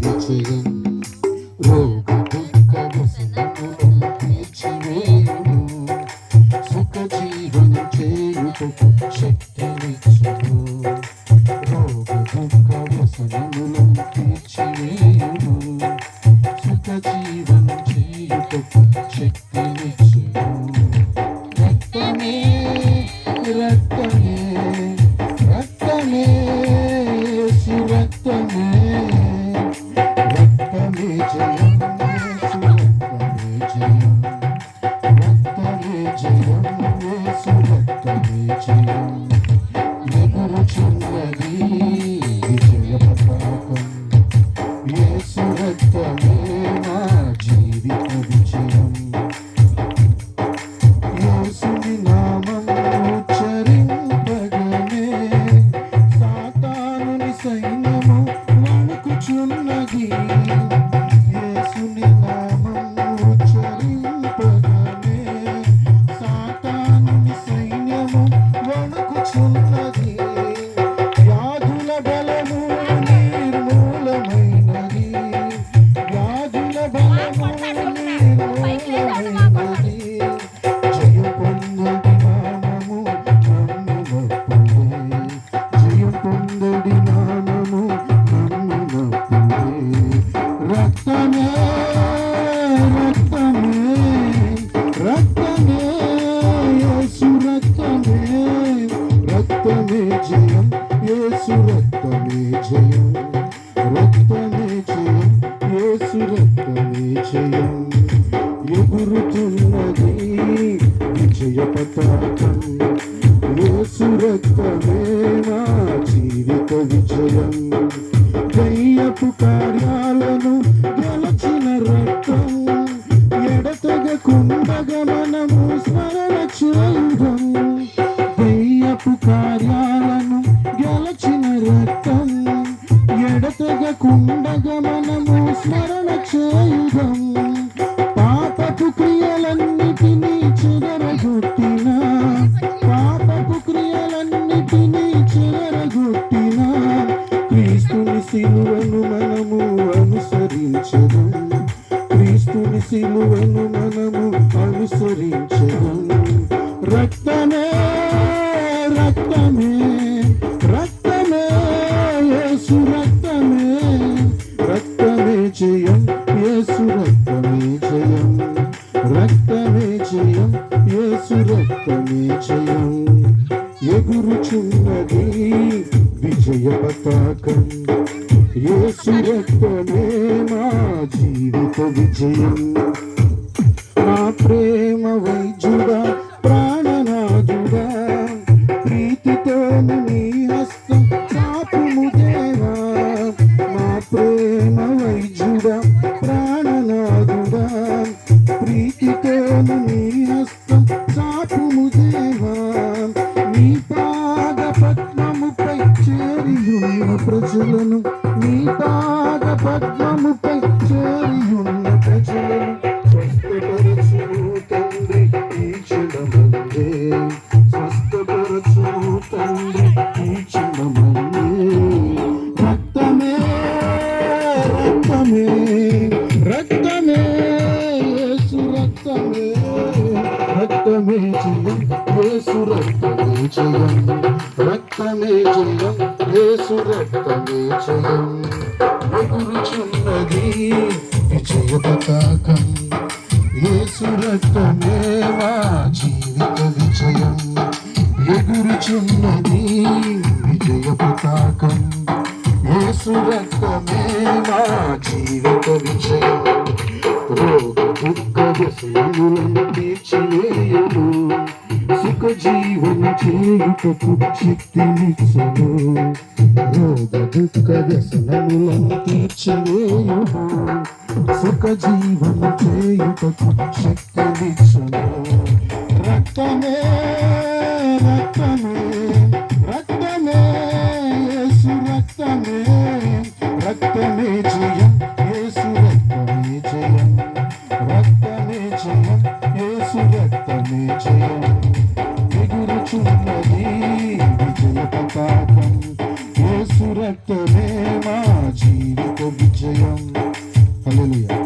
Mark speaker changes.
Speaker 1: విజయం రోగ దుఃఖ వ్యసనములను తీర్చివేయును సుఖ జీవనం చేయుటకు శక్తినిచ్చును రోగ దుఃఖ వ్యసనములను తీర్చివేయును సుఖ జీవనం చేయుటకు శక్తినిచ్చును రక్తమే రక్తమే రక్తమే యేసు రక్తమే రక్తమే జయం యేసు రక్తమే జయం రక్తమే జయం యేసు రక్తమే జయం ఎగురుచున్నది విజయ పతాకం యేసు రక్తమే నా జీవిత విజయం యేసుని నామం ఉచ్చరింపగనే సాతానుని సైన్యము వణుకుచున్నది యేసుని నామం ఉచ్చరింపగనే సాతానుని సైన్యము వణుకుచున్నది వ్యాధుల బలము నిర్మూలమైనది వ్యాధుల బలము నిర్మూలమైనది జయం పొందడి నామము నన్ను నొప్పుడే జయం పొందడి నామము నన్ను నొప్పుడే రక్తమే రక్తమే రక్తమే యేసు రక్తమే రక్తమే జయం యేసు రక్తమే జయం రక్తమే జయం యేసు రక్తమే జయం ఎగురుతున్నది విజయ పతాకం యేసు రక్తమే నా జీవిత విజయం దయ్యపు కార్యాలను గెలచిన రక్తం ఎడతెగకుండగా మనము స్మరణ చేయుదం దయ్యపు కార్యాలను గెలచిన రక్తం ఎడతెగకుండగా మనము స్మరణ చేయుదం పాపపు క్రియలన్నిటినీ చెదరగొట్టిన పాపపు క్రియలన్నిటినీ చెదరగొట్టిన క్రీస్తుని సిలువను మనము అనుసరించదు క్రీస్తుని సిలువను మనము అనుసరించదు రక్తమే రక్తమే రక్తమే యేసు రక్తమే రక్తమే జయం యేసు రక్తమే జయం రక్తమే జయం యేసు రక్తమే జయం ఎగురుచున్నది విజయ పతాకం యేసు రక్తమే మా జీవిత విజయం నా ప్రేమ వైద్యుడా ప్రాణనాథుడా ప్రీతితోను నీ హస్తం చాపుము దేవా నా ప్రేమ వైద్యుడా ప్రాణనాథుడా ప్రీతితోను నీ హస్తం చాపుము దేవా నీ పాద పద్మముపై చేరియున్న ప్రజలను నీ పాద పద్మముపై చేరియున్న ప్రజలను స్వస్థపరచుము తండ్రి ఈ క్షణమందే స్వస్థపరచుము తండ్రి ఈ క్షణమందే రక్తమే రక్తమే రక్తమే యేసు రక్తమే రక్తమే జయం యేసు రక్తమే జయం రక్తమే జయం యేసు రక్తమే జయం ఎగురుచున్నది విజయ పతాకం యేసు రక్తమే మా జీవిత విజయం ఎగురుచున్నది విజయ పతాకం యేసు రక్తమే మా జీవిత విజయం రోగ దుఃఖ వ్యసనములను తీర్చివేయును సుఖ జీవన చేయుటకు శక్తినిచ్చును రోగ దుఃఖ వ్యసనములను తీర్చివేయును సుఖ జీవన చేయుటకు శక్తినిచ్చును రక్తమే రక్తమే రక్తమే యేసు రక్తమే రక్తమే జయం యేసు రక్తమే జయం రక్తమే జయం యేసు రక్తమే జయం ఎగురుచున్నది విజయ పతాకం యేసు రక్తమే మా జీవిత విజయం. హల్లెలూయా.